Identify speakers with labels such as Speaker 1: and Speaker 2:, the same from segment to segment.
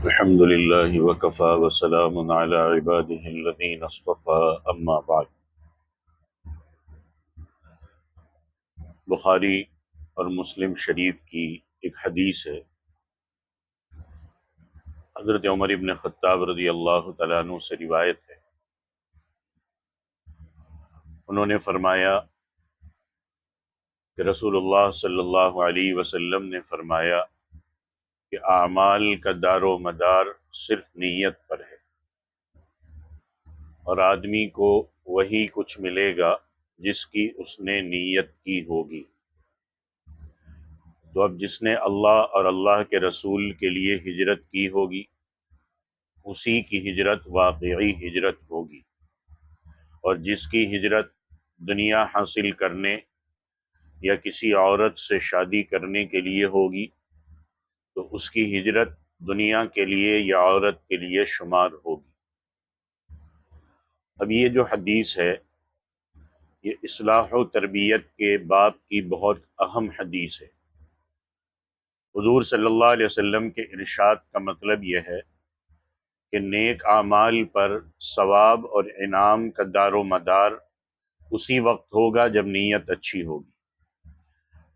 Speaker 1: الحمد للہ وکفی وسلام علی عبادہ الذین اصطفی اما بعد۔ بخاری اور مسلم شریف کی ایک حدیث ہے، حضرت عمر ابن خطاب رضی اللہ تعالیٰ عنہ سے روایت ہے۔ انہوں نے فرمایا کہ رسول اللہ صلی اللہ علیہ وسلم نے فرمایا کہ اعمال کا دار و مدار صرف نیت پر ہے، اور آدمی کو وہی کچھ ملے گا جس کی اس نے نیت کی ہوگی۔ تو اب جس نے اللہ اور اللہ کے رسول کے لیے ہجرت کی ہوگی، اسی کی ہجرت واقعی ہجرت ہوگی، اور جس کی ہجرت دنیا حاصل کرنے یا کسی عورت سے شادی کرنے کے لیے ہوگی، تو اس کی ہجرت دنیا کے لیے یا عورت کے لیے شمار ہوگی۔ اب یہ جو حدیث ہے، یہ اصلاح و تربیت کے باب کی بہت اہم حدیث ہے۔ حضور صلی اللہ علیہ وسلم کے ارشاد کا مطلب یہ ہے کہ نیک اعمال پر ثواب اور انعام کا دار و مدار اسی وقت ہوگا جب نیت اچھی ہوگی۔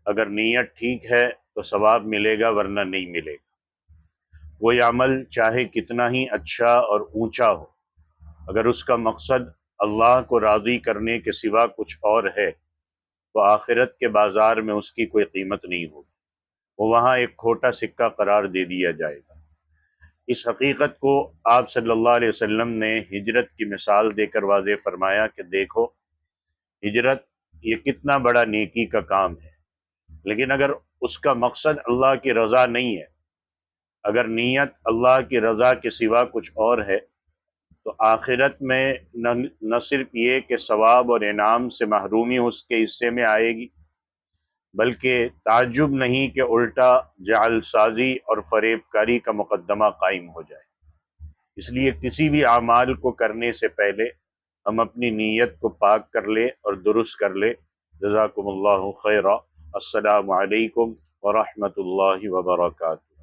Speaker 1: اگر نیت ٹھیک ہے تو ثواب ملے گا، ورنہ نہیں ملے گا۔ کوئی عمل چاہے کتنا ہی اچھا اور اونچا ہو، اگر اس کا مقصد اللہ کو راضی کرنے کے سوا کچھ اور ہے تو آخرت کے بازار میں اس کی کوئی قیمت نہیں ہوگی، وہ وہاں ایک کھوٹا سکہ قرار دے دیا جائے گا۔ اس حقیقت کو آپ صلی اللہ علیہ وسلم نے ہجرت کی مثال دے کر واضح فرمایا کہ دیکھو، ہجرت یہ کتنا بڑا نیکی کا کام ہے، لیکن اگر اس کا مقصد اللہ کی رضا نہیں ہے، اگر نیت اللہ کی رضا کے سوا کچھ اور ہے، تو آخرت میں نہ صرف یہ کہ ثواب اور انعام سے محرومی اس کے حصے میں آئے گی، بلکہ تعجب نہیں کہ الٹا جعل سازی اور فریب کاری کا مقدمہ قائم ہو جائے۔ اس لیے کسی بھی اعمال کو کرنے سے پہلے ہم اپنی نیت کو پاک کر لیں اور درست کر لیں۔ جزاکم اللہ خیرا۔ السلام علیکم ورحمۃ اللہ وبرکاتہ۔